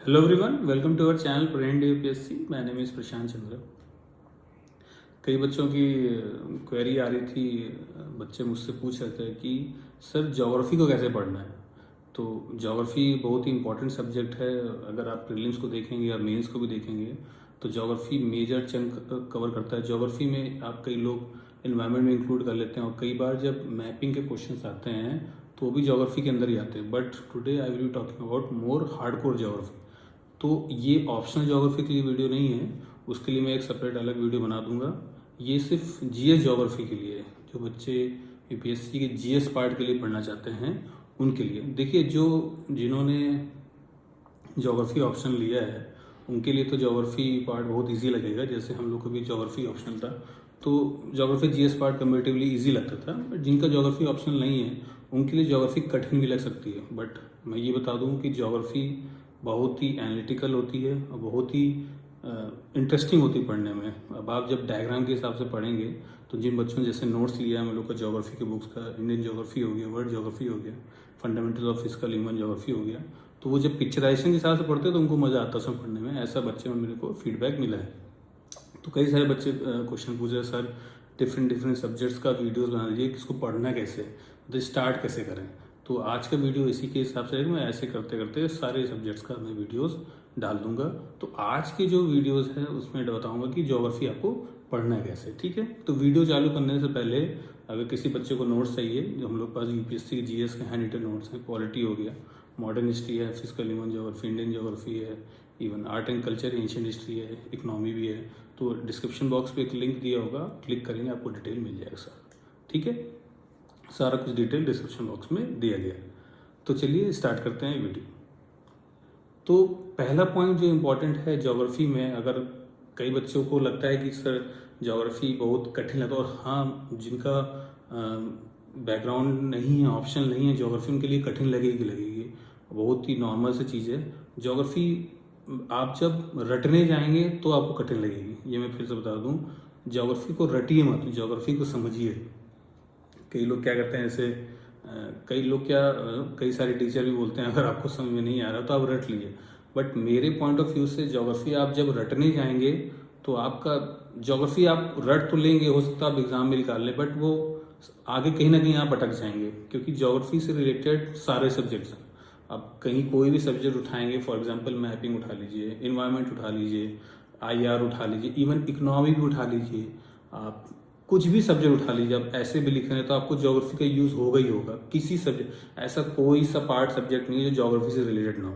Hello everyone, welcome to our channel present UPSC. My name is Prashant Chandra. कई बच्चों की query आ रही थी। बच्चे मुझसे पूछ रहे थे कि सर ज्योग्राफी को कैसे पढ़ना है। तो ज्योग्राफी बहुत ही इंपॉर्टेंट सब्जेक्ट है। अगर आप प्रीलिम्स को देखेंगे या मेंस को भी देखेंगे तो ज्योग्राफी मेजर चंक कवर करता है। ज्योग्राफी में आप कई लोग इन्वायरमेंट में इंक्लूड कर लेते हैं और कई बार जब मैपिंग के क्वेश्चंस आते हैं तो वो भी ज्योग्राफी के अंदर ही आते हैं। But today I will be talking about more hardcore geography. तो ये ऑप्शनल ज्योग्राफी के लिए वीडियो नहीं है, उसके लिए मैं एक सेपरेट अलग वीडियो बना दूंगा। ये सिर्फ जीएस ज्योग्राफी के लिए है, जो बच्चे यूपीएससी के जीएस पार्ट के लिए पढ़ना चाहते हैं उनके लिए। देखिए, जो जिन्होंने ज्योग्राफी ऑप्शन लिया है उनके लिए तो ज्योग्राफी पार्ट बहुत इजी लगेगा। जैसे हम लोग को भी ज्योग्राफी ऑप्शनल था तो geography GS part comparatively easy लगता था। बट जिनका ज्योग्राफी ऑप्शनल नहीं है उनके लिए ज्योग्राफी कठिन भी लग सकती है। बट मैं ये बता दूं कि ज्योग्राफी बहुत ही एनालिटिकल होती है और बहुत ही इंटरेस्टिंग होती है पढ़ने में। अब आप जब डायग्राम के हिसाब से पढ़ेंगे तो जिन बच्चों ने जैसे नोट्स लिया है हम लोग का ज्योग्राफी के बुक्स का, इंडियन ज्योग्राफी हो गया, वर्ल्ड ज्योग्राफी हो गया, fundamental of physical human geography हो गया, तो वो जब पिक्चराइजेशन के हिसाब से पढ़ते हैं तो उनको मज़ा आता है उसमें पढ़ने में। ऐसा बच्चे में मेरे को फीडबैक मिला है। तो कई सारे बच्चे क्वेश्चन पूछ रहे हैं, सर डिफरेंट सब्जेक्ट्स का वीडियोस बना दीजिए, किसको पढ़ना कैसे, तो स्टार्ट कैसे करें। तो आज का वीडियो इसी के हिसाब से है कि मैं ऐसे करते करते सारे सब्जेक्ट्स का मैं वीडियोस डाल दूंगा। तो आज के जो वीडियोस हैं उसमें बताऊंगा कि ज्योग्राफी आपको पढ़ना है कैसे। ठीक है, तो वीडियो चालू करने से पहले अगर किसी बच्चे को नोट्स चाहिए, जो हम लोग पास यूपीएससी के जीएस के हैंड रिटन नोट्स हैं, पॉलिटी हो गया, मॉडर्न हिस्ट्री है, physical human geography, Indian geography है, even art and culture, ancient history है, इकोनॉमी भी है, तो डिस्क्रिप्शन बॉक्स पे एक लिंक दिया होगा, क्लिक करेंगे आपको डिटेल मिल जाएगा सर। ठीक है, सारा कुछ डिटेल डिस्क्रिप्शन बॉक्स में दिया गया है। तो चलिए स्टार्ट करते हैं वीडियो। तो पहला पॉइंट जो इम्पोर्टेंट है ज्योग्राफी में, अगर कई बच्चों को लगता है कि सर ज्योग्राफी बहुत कठिन लगता है, और हाँ जिनका बैकग्राउंड नहीं है, ऑप्शन नहीं है ज्योग्राफी, उनके लिए कठिन लगेगी। बहुत ही नॉर्मल सी चीज़ है ज्योग्राफी। आप जब रटने जाएंगे तो आपको कठिन लगेगी, ये मैं फिर से बता दूं। ज्योग्राफी को रटिए मत, ज्योग्राफी को समझिए। कई लोग क्या करते हैं ऐसे, कई लोग क्या कई सारे टीचर भी बोलते हैं अगर आपको समझ में नहीं आ रहा तो आप रट लीजिए। बट मेरे पॉइंट ऑफ व्यू से ज्योग्राफी आप जब रटने जाएंगे तो आपका ज्योग्राफी आप रट तो लेंगे, हो सकता है आप एग्जाम में निकाल लें, बट वो आगे कहीं ना कहीं आप अटक जाएंगे, क्योंकि ज्योग्राफी से रिलेटेड सारे सब्जेक्ट्स हैं। आप कहीं कोई भी सब्जेक्ट उठाएंगे, फॉर एग्जाम्पल मैपिंग उठा लीजिए, इन्वायरमेंट उठा लीजिए, आईआर उठा लीजिए, इवन इकोनॉमी भी उठा लीजिए, आप कुछ भी सब्जेक्ट उठा लीजिए, आप ऐसे भी लिख रहे हैं तो आपको ज्योग्राफी का यूज होगा ही होगा। किसी सब्जेक्ट, ऐसा कोई सा पार्ट सब्जेक्ट नहीं है जो ज्योग्राफी से रिलेटेड ना हो।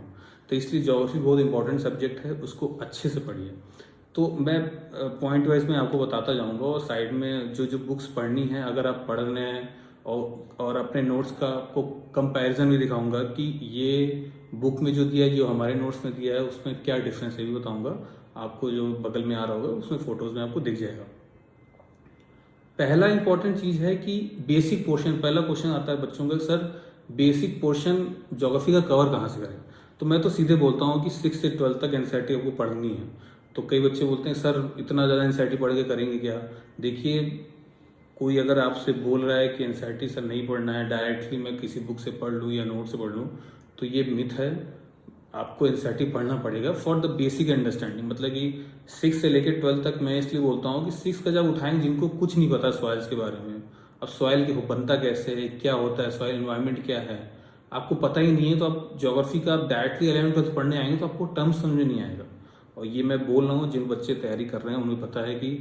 तो इसलिए ज्योग्राफी बहुत इंपॉर्टेंट सब्जेक्ट है, उसको अच्छे से पढ़िए। तो मैं पॉइंट वाइज में आपको बताता जाऊंगा, और साइड में जो जो बुक्स पढ़नी है अगर आप पढ़ रहे हैं, और अपने नोट्स का आपको कंपैरिजन भी दिखाऊंगा कि ये बुक में जो दिया है, जो हमारे नोट्स में दिया है, उसमें क्या डिफरेंस है भी बताऊंगा आपको। जो बगल में आ रहा होगा उसमें फोटोज में आपको दिख जाएगा। पहला इंपॉर्टेंट चीज है कि बेसिक पोर्शन, पहला क्वेश्चन आता है बच्चों का, सर बेसिक पोर्शन ज्योग्राफी का कवर कहाँ से करें। तो मैं तो सीधे बोलता हूँ कि 6 से 12 तक एनसीईआरटी आपको पढ़नी है। तो कई बच्चे बोलते हैं सर इतना ज़्यादा एनसीईआरटी पढ़ के करेंगे क्या। देखिए, कोई अगर आपसे बोल रहा है कि एनसीईआरटी सर नहीं पढ़ना है, डायरेक्टली मैं किसी बुक से पढ़ लूँ या नोट से पढ़ लूँ, तो ये मिथ है। आपको एनसीईआरटी पढ़ना पड़ेगा फॉर द बेसिक अंडरस्टैंडिंग। मतलब कि 6 से लेकर 12 तक मैं इसलिए बोलता हूँ कि 6 का जब उठाएंगे जिनको कुछ नहीं पता सॉइल्स के बारे में, अब सॉइल के बनता कैसे है, क्या होता है सॉइल, एनवायरमेंट क्या है, आपको पता ही नहीं है, तो आप ज्योग्राफी का आप डायरेक्टली 11th-12th पढ़ने आएंगे तो आपको टर्म समझ में नहीं आएगा। और ये मैं बोल रहा हूँ, जिन बच्चे तैयारी कर रहे हैं उन्हें पता है कि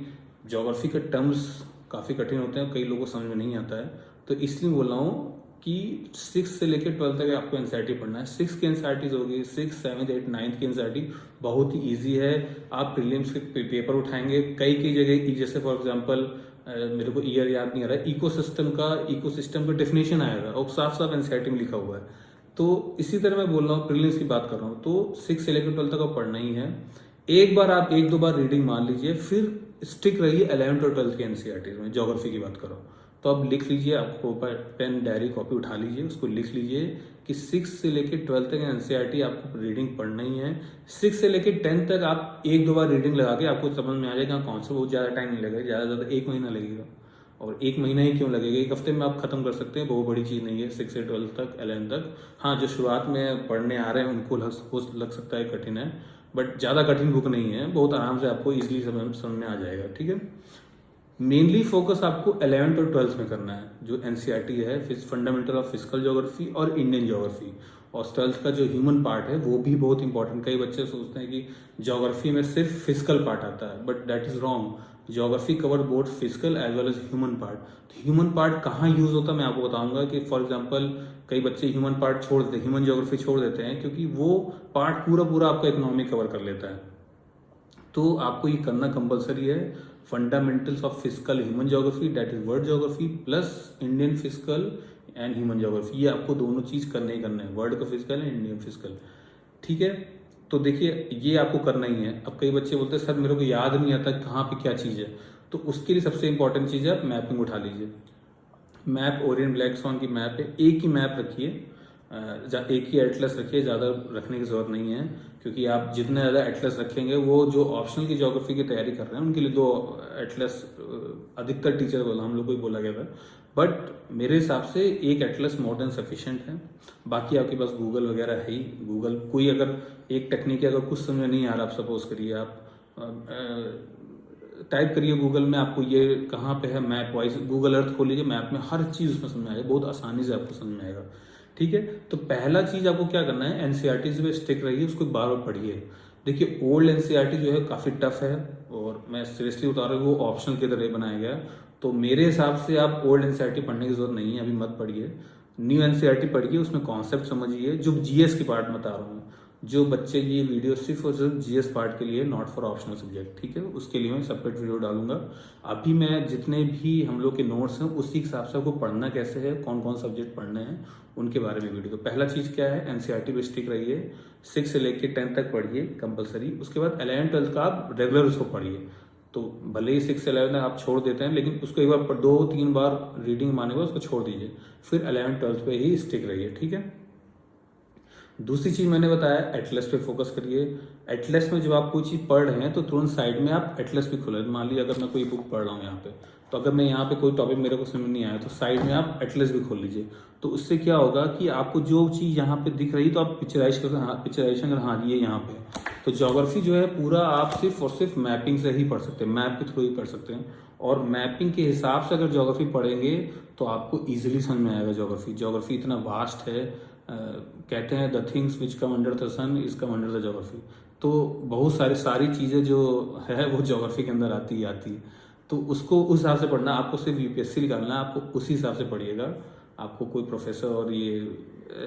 ज्योग्राफी के टर्म्स काफ़ी कठिन होते हैं, कई लोगों को समझ में नहीं आता है। तो इसलिए बोल रहा हूँ कि 6 से लेकर 12 तक आपको एनसीईआरटी पढ़ना है। 6 की एनसीईआरटी होगी, 6, 7, 8, 9 की एनसीईआरटी बहुत ही इजी है। आप प्रीलिम्स के पेपर उठाएंगे कई जगह, जैसे फॉर एग्जांपल मेरे को ईयर याद नहीं आ रहा है, इकोसिस्टम का डेफिनेशन आएगा और साफ साफ एनसीईआरटी में लिखा हुआ है। तो इसी तरह मैं बोल रहा हूँ, प्रीलिम्स की बात कर रहा हूँ, तो 6 से लेकर 12 तक आप पढ़ना ही है। एक बार आप 1-2 बार रीडिंग मान लीजिए, फिर स्टिक रहिए 11th और 12th के एनसीईआरटी में। ज्योग्राफी की बात करो तो आप लिख लीजिए, आपको पेन डायरी कॉपी उठा लीजिए, उसको लिख लीजिए कि 6 से लेकर 12 तक एनसीईआरटी आपको रीडिंग पढ़ना ही है। 6 से लेकर 10 तक आप 1-2 बार रीडिंग लगा के आपको समझ में आ जाएगा कौन सा, बहुत ज़्यादा टाइम नहीं लगेगा, ज़्यादा 1 महीना लगेगा। और 1 महीना ही क्यों लगेगा, 1 हफ्ते में आप खत्म कर सकते हैं, बहुत बड़ी चीज़ नहीं है 6 से 12 तक 11 तक। हाँ, जो शुरुआत में पढ़ने आ रहे हैं उनको लग सकता है कठिन है, बट ज़्यादा कठिन बुक नहीं है, बहुत आराम से आपको ईजिली समझ में आ जाएगा। ठीक है, मेनली फोकस आपको 11th और 12th में करना है। जो एनसीईआरटी है फंडामेंटल ऑफ फिजिकल ज्योग्राफी और इंडियन ज्योग्राफी, और 12th का जो ह्यूमन पार्ट है वो भी बहुत इंपॉर्टेंट। कई बच्चे सोचते हैं कि ज्योग्राफी में सिर्फ फिजिकल पार्ट आता है, but that is wrong. Geography cover both physical as well as human part. Human part कहाँ यूज होता है मैं आपको बताऊंगा कि फॉर एग्जाम्पल कई बच्चे ह्यूमन पार्ट छोड़ देते हैं, ह्यूमन ज्योग्राफी छोड़ देते हैं, क्योंकि वो पार्ट पूरा पूरा आपका इकोनॉमी कवर कर लेता है। तो आपको ये करना कंपलसरी है, fundamentals of physical human geography, that is world geography plus Indian physical and human geography. ये आपको दोनों चीज करने ही करना है, वर्ल्ड का फिजिकल एंड इंडियन फिजिकल। ठीक है, तो देखिए ये आपको करना ही है। अब कई बच्चे बोलते हैं सर मेरे को याद नहीं आता कहाँ पे क्या चीज़ है, तो उसके लिए सबसे इंपॉर्टेंट चीज़ है आप मैपिंग उठा लीजिए। मैप ओरिएंट ब्लैक स्वॉन की मैप है, एक ही मैप रखिए, एक ही एटलस रखिए, ज़्यादा रखने की जरूरत नहीं है, क्योंकि आप जितने ज़्यादा एटलस रखेंगे, वो जो ऑप्शनल की ज्योग्राफी की तैयारी कर रहे हैं उनके लिए 2 एटलस अधिकतर टीचर बोला, हम लोग को ही बोला गया था, बट मेरे हिसाब से एक एटलस मोर देन सफिशिएंट है। बाकी आपके पास गूगल वगैरह है ही, गूगल कोई अगर एक टेक्निक है, अगर कुछ समझ नहीं आ रहा, आप सपोज करिए आप टाइप करिए गूगल में आपको ये कहाँ पे है मैप वाइज, गूगल अर्थ खोल लीजिए, मैप में हर चीज़ उसमें समझ में आएगा, बहुत आसानी से आपको समझ में आएगा। ठीक है, तो पहला चीज़ आपको क्या करना है, एनसीईआरटी से स्टिक रहिए, उसको बार बार पढ़िए। देखिए ओल्ड एनसीईआरटी जो है काफ़ी टफ है, और मैं सीरियसली बता रहा हूँ वो ऑप्शनल की तरह बनाया गया है, तो मेरे हिसाब से आप ओल्ड एनसीईआरटी पढ़ने की जरूरत नहीं है, अभी मत पढ़िए। न्यू एनसीईआरटी पढ़िए, उसमें कॉन्सेप्ट समझिए, जो जीएस के पार्ट बता रहा हूँ, जो बच्चे ये वीडियो सिर्फ और सिर्फ जीएस पार्ट के लिए, नॉट फॉर ऑप्शनल सब्जेक्ट। ठीक है, उसके लिए मैं सेपरेट वीडियो डालूंगा। अभी मैं जितने भी हम लोग के नोट्स हैं उसी हिसाब से आपको पढ़ना कैसे है, कौन कौन सब्जेक्ट पढ़ने हैं उनके बारे में वीडियो। तो पहला चीज़ क्या है, एनसीईआरटी पे स्टिक रहिए, 6 से लेकर 10 तक पढ़िए कंपलसरी। उसके बाद 11th-12th का आप रेगुलर उसको पढ़िए। तो भले ही 6 से 11 आप छोड़ देते हैं, लेकिन उसको एक बार 2-3 बार रीडिंग माने हुआ उसको छोड़ दीजिए, फिर 11th-12th पे ही स्टिक रहिए। ठीक है, दूसरी चीज मैंने बताया एटलस पे फोकस करिए। एटलस में जब आप कोई चीज पढ़ रहे हैं तो तुरंत साइड में आप एटलस भी खोलें। मान लीजिए अगर मैं कोई बुक पढ़ रहा हूँ यहाँ पे, तो अगर मैं यहाँ पे कोई टॉपिक मेरे को समझ नहीं आया तो साइड में आप एटलस भी खोल लीजिए। तो उससे क्या होगा कि आपको जो चीज यहाँ पे दिख रही तो आप पिक्चराइजेशन कर, हाँ ये यहाँ पे। तो ज्योग्राफी जो है पूरा आप सिर्फ और सिर्फ मैपिंग से ही पढ़ सकते हैं, मैप के थ्रू ही पढ़ सकते हैं, और मैपिंग के हिसाब से अगर ज्योग्राफी पढ़ेंगे तो आपको इजीली समझ में आएगा। ज्योग्राफी इतना वास्ट है, कहते हैं the things which come under the sun is come under the geography. तो बहुत सारी चीज़ें जो है वो ज्योग्राफी के अंदर आती है। तो उसको उस हिसाब से पढ़ना, आपको सिर्फ यूपीएससी निकालना है, आपको उसी हिसाब से पढ़िएगा। आपको कोई प्रोफेसर और ये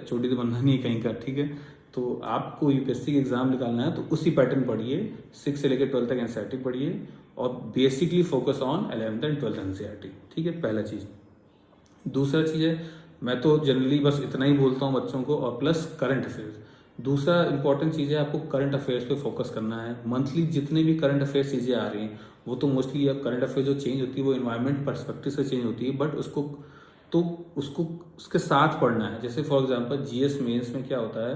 चोटी तो बनना नहीं है कहीं का। ठीक है, तो आपको यूपीएससी का एग्जाम निकालना है तो उसी पैटर्न पढ़िए, 6 से लेकर 12 तक एनसीईआरटी पढ़िए, और basically focus on 11th and 12th NCERT. ठीक है, पहला चीज़। दूसरा चीज़ है, मैं तो जनरली बस इतना ही बोलता हूँ बच्चों को, और प्लस करंट अफेयर्स। दूसरा इंपॉर्टेंट चीज़ है, आपको करंट अफेयर्स पे फोकस करना है। मंथली जितने भी करंट अफेयर्स चीज़ें आ रही हैं वो तो मोस्टली अब करंट अफेयर जो चेंज होती है वो इन्वायरमेंट पर्सपेक्टिव से चेंज होती है, बट उसको उसके साथ पढ़ना है। जैसे फॉर एग्जांपल जीएस मेंस में क्या होता है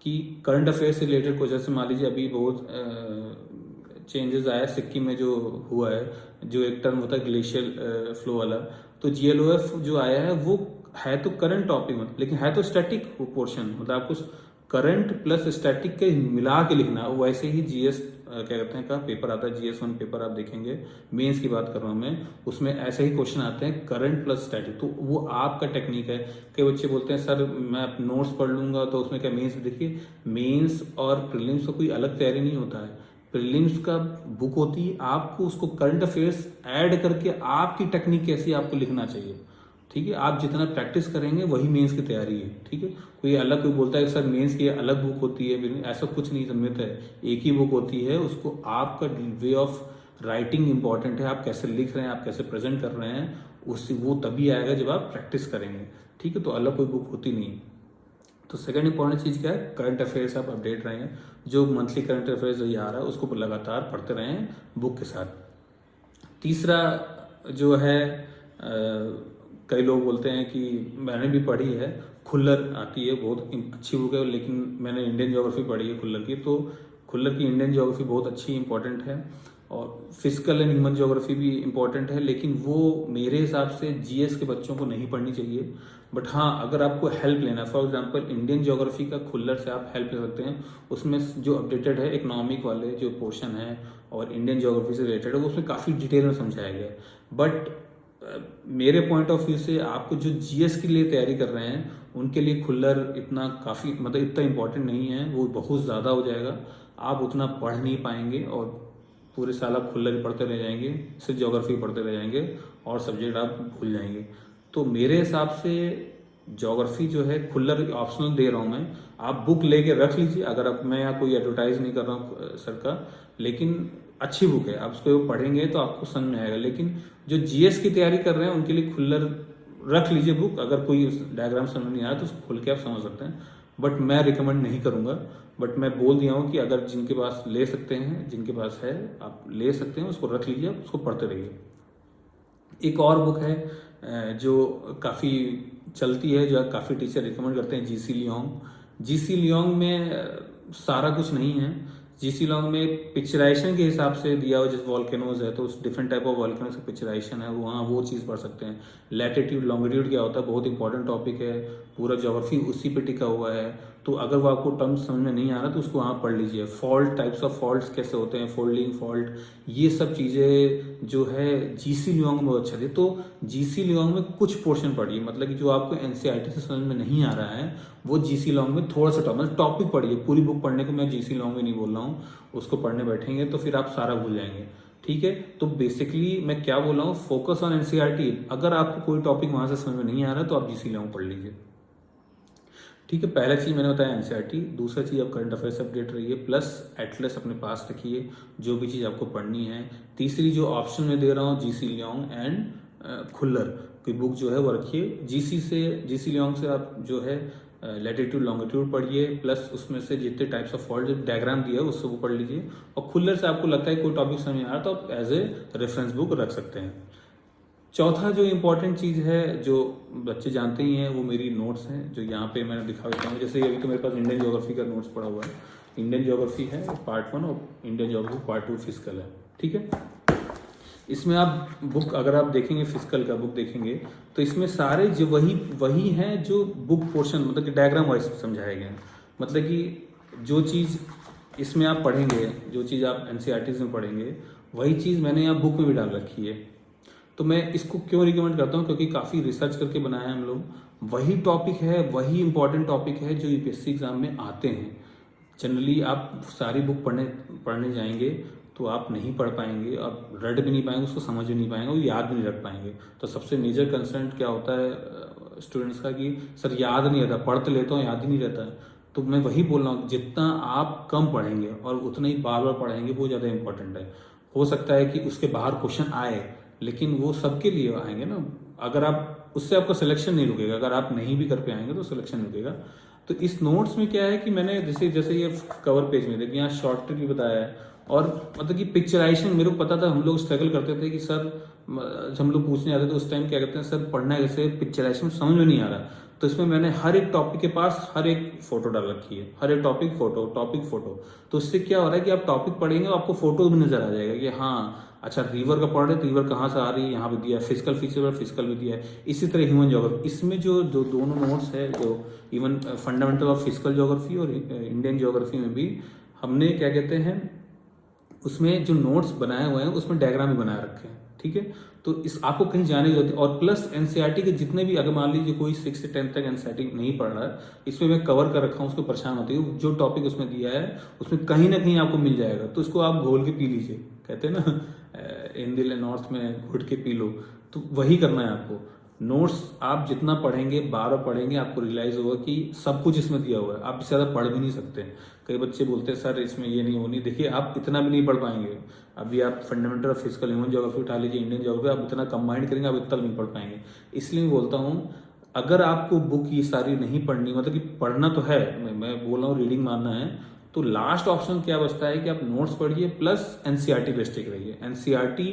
कि करंट अफेयर से रिलेटेड क्वेश्चन, जैसे मान लीजिए अभी बहुत चेंजेस आया सिक्किम में जो हुआ है, जो एक टर्म होता है ग्लेशियल फ्लो वाला, तो जीएलओएफ जो आया है वो है तो करंट टॉपिक में, लेकिन है तो स्टैटिक पोर्शन, मतलब आपको करंट प्लस स्टैटिक के मिला के लिखना। वैसे ही जीएस क्या कहते हैं का पेपर आता है, जीएस 1 पेपर आप देखेंगे, मेंस की बात कर रहा हूँ मैं, उसमें ऐसे ही क्वेश्चन आते हैं करंट प्लस स्टैटिक। तो वो आपका टेक्निक है। कई बच्चे बोलते हैं सर मैं नोट्स पढ़ लूंगा तो उसमें क्या मेंस। देखिए मेंस और प्रीलिम्स का कोई अलग तैयारी नहीं होता है। प्रीलिम्स का बुक होती है, आपको उसको करंट अफेयर्स ऐड करके आपकी टेक्निक कैसी आपको लिखना चाहिए। ठीक है, आप जितना प्रैक्टिस करेंगे वही मेंस की तैयारी है। ठीक है, कोई अलग कोई बोलता है सर मेंस की अलग बुक होती है, ऐसा कुछ नहीं सम्मित है, एक ही बुक होती है। उसको आपका वे ऑफ राइटिंग इंपॉर्टेंट है, आप कैसे लिख रहे हैं, आप कैसे प्रेजेंट कर रहे हैं, उससे वो तभी आएगा जब आप प्रैक्टिस करेंगे। ठीक है, तो अलग कोई बुक होती नहीं। तो सेकंड इंपॉर्टेंट चीज़ क्या है, करंट अफेयर्स आप अपडेट रहें, जो मंथली करंट अफेयर्स ये आ रहा है उसको लगातार पढ़ते रहें बुक के साथ। तीसरा जो है कई लोग बोलते हैं कि मैंने भी पढ़ी है, खुल्लर आती है, बहुत अच्छी बुक है, लेकिन मैंने इंडियन ज्योग्राफी पढ़ी है खुल्लर की, तो खुल्लर की इंडियन ज्योग्राफी बहुत अच्छी इंपॉर्टेंट है। और फिजिकल एंड ह्यूमन ज्योग्राफी भी इम्पोर्टेंट है, लेकिन वो मेरे हिसाब से जीएस के बच्चों को नहीं पढ़नी चाहिए। बट हाँ, अगर आपको हेल्प लेना है, फॉर एग्जांपल इंडियन ज्योग्राफी का खुल्लर से आप हेल्प ले सकते हैं। उसमें जो अपडेटेड है इकोनॉमिक वाले जो पोर्शन है और इंडियन ज्योग्राफी से रिलेटेड है, वो उसमें काफ़ी डिटेल में समझाया गया है। बट मेरे पॉइंट ऑफ व्यू से आपको जो जीएस के लिए तैयारी कर रहे हैं उनके लिए खुल्लर इतना काफ़ी मतलब इतना इम्पोर्टेंट नहीं है, वो बहुत ज़्यादा हो जाएगा, आप उतना पढ़ नहीं पाएंगे और पूरे साल आप खुल्लर ही पढ़ते रह जाएंगे, सिर्फ ज्योग्राफी पढ़ते रह जाएंगे और सब्जेक्ट आप भूल जाएंगे। तो मेरे हिसाब से ज्योग्राफी जो है खुल्लर ऑप्शनल दे रहा हूँ मैं, आप बुक लेके रख लीजिए। अगर आप, मैं यहाँ कोई एडवर्टाइज नहीं कर रहा हूँ सर का, लेकिन अच्छी बुक है, आप उसको पढ़ेंगे तो आपको समझ में आएगा। लेकिन जो जीएस की तैयारी कर रहे हैं उनके लिए खुल्लर रख लीजिए बुक, अगर कोई डायग्राम समझ नहीं आया तो उसको खोल के आप समझ सकते हैं। बट मैं रिकमेंड नहीं करूँगा, बट मैं बोल दिया हूँ कि अगर जिनके पास ले सकते हैं, जिनके पास है आप ले सकते हैं, उसको रख लीजिए, आप उसको पढ़ते रहिए। एक और बुक है जो काफ़ी चलती है, जो काफ़ी टीचर रिकमेंड करते हैं, जीसी लियोंग। जीसी लियोंग में सारा कुछ नहीं है। जीसी लियोंग में पिक्चराइजेशन के हिसाब से दिया हुआ, जैसे वॉल्केनोज है तो उस डिफरेंट टाइप ऑफ वॉल्केनोज का पिक्चराइजेशन है, वहाँ वो चीज़ पढ़ सकते हैं। लैटिट्यूड लॉन्गिट्यूड क्या होता है, बहुत इंपॉर्टेंट टॉपिक है, पूरा ज्योग्राफी उसी पे टिका हुआ है। तो अगर वो आपको टर्म्स समझ में नहीं आ रहा तो उसको वहाँ पढ़ लीजिए। फॉल्ट, टाइप्स ऑफ फॉल्ट्स कैसे होते हैं, फोल्डिंग फॉल्ट, ये सब चीज़ें जो है जीसी लियोंग में बहुत अच्छा थी। तो जीसी लियोंग में कुछ पोर्शन पढ़िए, मतलब कि जो आपको एनसीईआरटी से समझ में नहीं आ रहा है वो जीसी लियोंग में थोड़ा सा मतलब टॉपिक पढ़िए। पूरी बुक पढ़ने को मैं जीसी लियोंग में नहीं बोल रहा हूँ, उसको पढ़ने बैठेंगे तो फिर आप सारा भूल जाएंगे। ठीक है, तो बेसिकली मैं क्या बोल रहा हूँ, फोकस ऑन एनसीईआरटी। अगर आपको कोई टॉपिक वहाँ से समझ में नहीं आ रहा तो आप जीसी लियोंग पढ़ लीजिए। ठीक है, पहला चीज़ मैंने बताया एनसीईआरटी। दूसरा चीज़, आप करंट अफेयर्स अपडेट रहिए, प्लस एटलस अपने पास रखिए जो भी चीज़ आपको पढ़नी है। तीसरी जो ऑप्शन में दे रहा हूँ, जीसी लियोंग एंड खुल्लर की बुक जो है वो रखिए। जीसी लियोंग से आप जो है लैटिट्यूड लॉन्गिट्यूड पढ़िए, प्लस उसमें से जितने टाइप्स ऑफ फॉल्ट जो डायग्राम दिया है उससे वो पढ़ लीजिए। और खुल्लर से आपको लगता है कोई टॉपिक समझ में आ रहा तो आप एज ए रेफरेंस बुक रख सकते हैं। चौथा जो इम्पोर्टेंट चीज़ है जो बच्चे जानते ही हैं, वो मेरी नोट्स हैं जो यहाँ पे मैंने दिखा देता हूँ। जैसे अभी तो मेरे पास इंडियन ज्योग्राफी का नोट्स पड़ा हुआ है। इंडियन ज्योग्राफी है पार्ट 1 और इंडियन ज्योग्राफी पार्ट 2 फिजिकल है। ठीक है, इसमें आप बुक अगर आप देखेंगे, फिजिकल का बुक देखेंगे तो इसमें सारे जो वही हैं जो बुक पोर्शन मतलब कि डायग्राम वाइज समझाए गए हैं। मतलब कि जो चीज़ इसमें आप पढ़ेंगे, जो चीज़ आप एनसीईआरटी में पढ़ेंगे, वही चीज़ मैंने यहाँ बुक में भी डाल रखी है। तो मैं इसको क्यों रिकमेंड करता हूँ, क्योंकि काफ़ी रिसर्च करके बनाया है हम लोग। वही टॉपिक है, वही इंपॉर्टेंट टॉपिक है जो यूपीएससी एग्जाम में आते हैं। जनरली आप सारी बुक पढ़ने जाएंगे तो आप नहीं पढ़ पाएंगे, आप रट भी नहीं पाएंगे, उसको समझ भी नहीं पाएंगे और याद भी नहीं रख पाएंगे। तो सबसे मेजर कंसर्न क्या होता है स्टूडेंट्स का कि सर याद नहीं रहता, पढ़ तो लेता हूँ याद ही नहीं रहता है। तो मैं वही बोल रहा हूँ, जितना आप कम पढ़ेंगे और उतना ही बार बार पढ़ेंगे वो ज़्यादा इंपॉर्टेंट है। हो सकता है कि उसके बाहर क्वेश्चन आए, लेकिन वो सबके लिए आएंगे ना। अगर आप उससे आपका सिलेक्शन नहीं रुकेगा, अगर आप नहीं भी कर पे आएंगे तो सिलेक्शन नहीं रुकेगा। तो इस नोट्स में क्या है कि मैंने जैसे ये कवर पेज में देखिए, यहाँ शॉर्ट ट्रिक भी बताया है और मतलब कि पिक्चराइजेशन मेरे को पता था। हम लोग स्ट्रगल करते थे कि सर हम लोग पूछने आते थे उस टाइम क्या कहते हैं, सर पढ़ना कैसे, पिक्चराइजेशन समझ में नहीं आ रहा। तो इसमें मैंने हर एक टॉपिक के पास हर एक फोटो डाल रखी है, हर एक टॉपिक फोटो। तो इससे क्या हो रहा है कि आप टॉपिक पढ़ेंगे और आपको फोटो भी नजर आ जाएगा कि हाँ अच्छा रिवर का पढ़ रहे तो रिवर कहाँ से आ रही है, यहाँ पे दिया है। फिजिकल फीचर पर फिजिकल भी दिया है। इसी तरह ह्यूमन ज्योग्राफी, इसमें जो दोनों नोट्स है, जो even fundamental of physical geography और इंडियन ज्योग्राफी में भी हमने क्या कहते हैं, उसमें जो नोट्स बनाए हुए हैं उसमें डायग्राम भी बनाए रखे हैं। ठीक है, तो इस आपको कहीं जाने की जरूरत है। और प्लस एनसीईआरटी के जितने भी, अगर मान लीजिए कोई 6 से 10 तक एनसीईआरटी नहीं पढ़ रहा है, इसमें मैं कवर कर रखा हूँ, उसको परेशान होती है। जो टॉपिक उसमें दिया है उसमें कहीं ना कहीं आपको मिल जाएगा, तो इसको आप घोल के पी लीजिए। कहते हैं ना हिंदी नॉर्थ में घुट के पी लो, तो वही करना है आपको। नोट्स आप जितना पढ़ेंगे, बार बार पढ़ेंगे, आपको रियलाइज होगा कि सब कुछ इसमें दिया हुआ है। आप इससे ज़्यादा पढ़ भी नहीं सकते। कई बच्चे बोलते हैं सर इसमें ये नहीं, वो नहीं। देखिए आप इतना भी नहीं पढ़ पाएंगे। अभी आप fundamental of physical human geography उठा लीजिए, इंडियन ज्योग्राफी, आप इतना कंबाइंड करेंगे, आप इतना नहीं पढ़ पाएंगे। इसलिए मैं बोलता हूँ, अगर आपको बुक ये सारी नहीं पढ़नी, मतलब कि पढ़ना तो है, मैं बोल रहा हूँ रीडिंग मानना है, तो लास्ट ऑप्शन क्या बचता है कि आप नोट्स पढ़िए प्लस एनसीईआरटी पे स्टिक रहिए। एनसीईआरटी,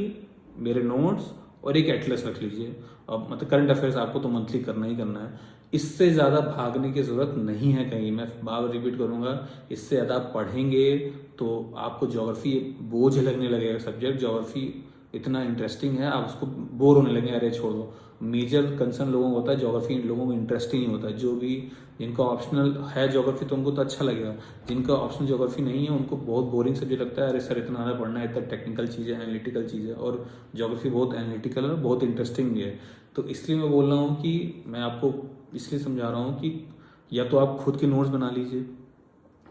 मेरे नोट्स और एक एटलस रख लीजिए। अब मतलब करंट अफेयर्स आपको तो मंथली करना ही करना है, इससे ज़्यादा भागने की ज़रूरत नहीं है कहीं। मैं बार बार रिपीट करूँगा, इससे ज़्यादा आप पढ़ेंगे तो आपको ज्योग्राफी बोझ लगने लगेगा। सब्जेक्ट ज्योग्राफी इतना इंटरेस्टिंग है, आप उसको बोर होने लगेंगे, अरे छोड़ दो। मेजर कंसर्न लोगों को होता है ज्योग्राफी, इन लोगों को इंटरेस्ट ही नहीं होता। जो भी जिनका ऑप्शनल है ज्योग्राफी तो उनको तो अच्छा लगेगा, जिनका ऑप्शनल ज्योग्राफी नहीं है उनको बहुत बोरिंग सब्जेक्ट लगता है। अरे सर इतना ज़्यादा पढ़ना है, इतना टेक्निकल चीज़ है, एनालिटिकल चीज़ है, और ज्योग्राफी बहुत एनालिटिकल है, बहुत इंटरेस्टिंग भी है। तो इसलिए मैं बोल रहा हूँ कि मैं आपको इसलिए समझा रहा हूँ कि या तो आप खुद के नोट्स बना लीजिए,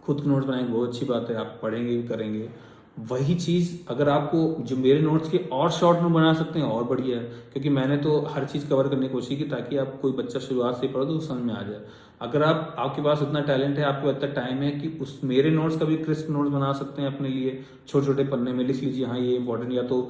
खुद के नोट्स बनाएंगे बहुत अच्छी बात है, आप पढ़ेंगे भी करेंगे। वही चीज़ अगर आपको जो मेरे नोट्स के और शॉर्ट नोट बना सकते हैं और बढ़िया है, क्योंकि मैंने तो हर चीज़ कवर करने की कोशिश की ताकि आप कोई बच्चा शुरुआत से पढ़ो तो समझ में आ जाए। अगर आपके पास उतना टैलेंट है, आपके पास इतना टाइम है कि उस मेरे नोट्स का भी क्रिस्प नोट्स बना सकते हैं अपने लिए, छोटे छोटे पन्ने में लिख लीजिए हाँ ये इंपॉर्टेंट, या तो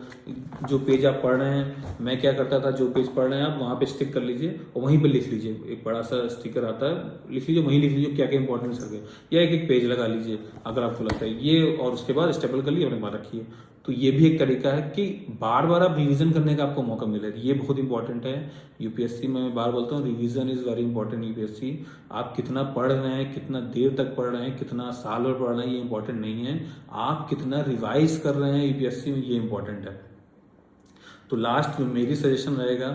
जो पेज आप पढ़ रहे हैं, मैं क्या करता था, जो पेज पढ़ रहे हैं आप वहाँ पे स्टिक कर लीजिए और वहीं पे लिख लीजिए, एक बड़ा सा स्टिकर आता है, लिख लीजिए, वहीं लिख लीजिए क्या क्या इंपॉर्टेंस रखे, या एक एक पेज लगा लीजिए अगर आपको लगता है ये, और उसके बाद स्टेपल कर लिए अपने पास रखिए। तो ये भी एक तरीका है कि बार बार आप रिवीजन करने का आपको मौका मिले, ये बहुत इंपॉर्टेंट है यूपीएससी में। मैं बार बोलता हूँ revision is very important UPSC. आप कितना पढ़ रहे हैं, कितना देर तक पढ़ रहे हैं, कितना साल भर पढ़ रहे हैं, ये इंपॉर्टेंट नहीं है, आप कितना रिवाइज कर रहे हैं यूपीएससी में, ये इंपॉर्टेंट है। तो लास्ट में मेरी सजेशन रहेगा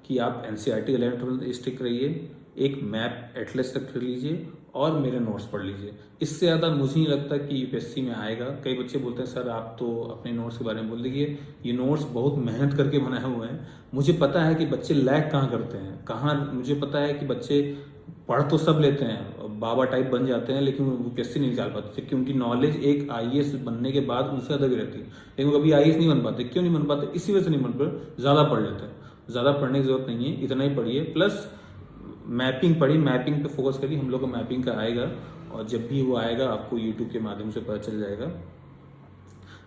कि आप एनसीईआरटी 11th-12th स्टिक रहिए, एक मैप एटलस रख लीजिए और मेरे नोट्स पढ़ लीजिए। इससे ज़्यादा मुझे नहीं लगता कि यूपीएससी में आएगा। कई बच्चे बोलते हैं सर आप तो अपने नोट्स के बारे में बोल दीजिए, ये नोट्स बहुत मेहनत करके बनाए हुए हैं। मुझे पता है कि बच्चे लैग कहाँ करते हैं, कहाँ, मुझे पता है कि बच्चे पढ़ तो सब लेते हैं, बाबा टाइप बन जाते हैं, लेकिन वो यूपीएससी नहीं निकाल पाते क्योंकि नॉलेज एक आईएएस बनने के बाद उनसे ज़्यादा भी रहती है, लेकिन कभी आईएएस नहीं बन पाते। क्यों नहीं बन पाते? इसी वजह से नहीं बन पाते, ज़्यादा पढ़ लेते हैं। ज़्यादा पढ़ने की जरूरत नहीं है, इतना ही पढ़िए, प्लस मैपिंग पढ़िए, मैपिंग पे फोकस करिए। हम लोग का मैपिंग का आएगा और जब भी वो आएगा आपको यूट्यूब के माध्यम से पता चल जाएगा।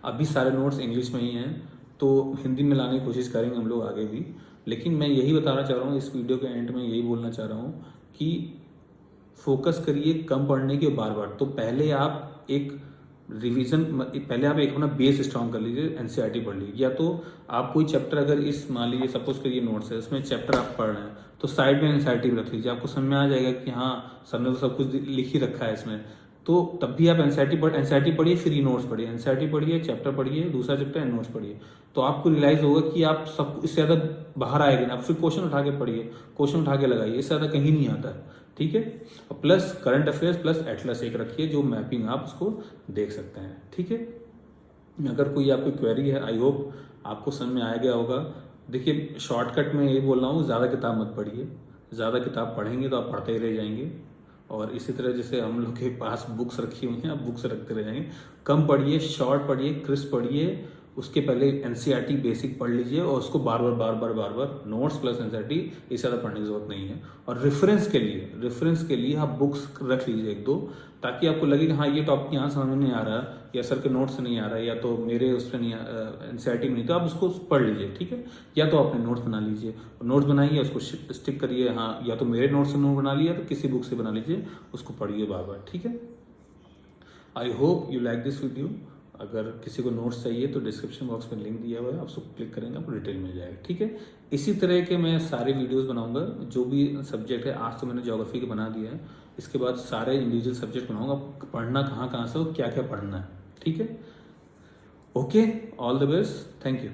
अभी सारे नोट्स इंग्लिश में ही हैं, तो हिंदी में लाने की कोशिश करेंगे हम लोग आगे भी। लेकिन मैं यही बताना चाह रहा हूँ इस वीडियो के एंड में, यही बोलना चाह रहा हूँ कि फोकस करिए कम पढ़ने की बार बार। तो पहले आप एक रिवीजन, पहले आप एक अपना बेस स्ट्रॉन्ग कर लीजिए, एनसीईआरटी पढ़ लीजिए, या तो आप कोई चैप्टर अगर इस मान लीजिए सपोज करिए नोट्स है, उसमें चैप्टर आप पढ़ रहे हैं तो साइड में एनसीईआरटी भी रख लीजिए, आपको समझ में आ जाएगा कि हाँ सर ने तो सब कुछ लिख ही रखा है इसमें। तो तब भी आप एनसीईआरटी पढ़िए, फिर ये नोट्स पढ़िए, एनसीईआरटी पढ़िए, चैप्टर पढ़िए, दूसरा चैप्टर एंड नोट्स पढ़िए। तो आपको रियलाइज होगा कि आप सब इससे ज़्यादा बाहर आएगा ना, आप फिर क्वेश्चन उठा के पढ़िए, क्वेश्चन उठा के लगाइए, इससे ज़्यादा कहीं नहीं आता है, ठीक है। और plus current affairs plus Atlas एक रखिए, जो मैपिंग आप उसको देख सकते हैं, ठीक है। अगर कोई आपकी क्वेरी है, आई होप आपको समझ में आ गया होगा। देखिए शॉर्टकट में यही बोल रहा हूँ, ज़्यादा किताब मत पढ़िए, ज़्यादा किताब पढ़ेंगे तो आप पढ़ते ही रह जाएंगे। और इसी तरह जैसे हम लोग के पास बुक्स रखी हुई हैं, आप बुक्स रखते रह जाएंगे। कम पढ़िए, शॉर्ट पढ़िए, क्रिस्प पढ़िए, उसके पहले एनसीईआरटी बेसिक पढ़ लीजिए और उसको बार बार नोट्स प्लस एनसीईआरटी, इससे ज़्यादा पढ़ने की जरूरत नहीं है। और रेफरेंस के लिए आप बुक्स रख लीजिए एक दो, ताकि आपको लगे कि हाँ ये टॉपिक यहाँ समझ में नहीं आ रहा, या सर के नोट्स से नहीं आ रहा है, या तो मेरे उस पर नहीं एनसीईआरटी में नहीं, तो आप उसको पढ़ लीजिए, ठीक है। या तो अपने नोट्स बना लीजिए, नोट्स बनाइए उसको स्टिक करिए, हाँ या तो मेरे नोट्स से नोट बना लिया तो किसी बुक से बना लीजिए, उसको पढ़िए बार बार, ठीक है। I hope you like this video. अगर किसी को नोट्स चाहिए तो डिस्क्रिप्शन बॉक्स में लिंक दिया हुआ है, आप उसको क्लिक करेंगे आपको डिटेल मिल जाएगा, ठीक है। इसी तरह के मैं सारे वीडियोस बनाऊंगा, जो भी सब्जेक्ट है। आज तो मैंने ज्योग्राफी का बना दिया है, इसके बाद सारे इंडिविजुअल सब्जेक्ट बनाऊंगा, पढ़ना कहाँ कहाँ से और क्या क्या पढ़ना है, ठीक है। Okay, all the best, thank you.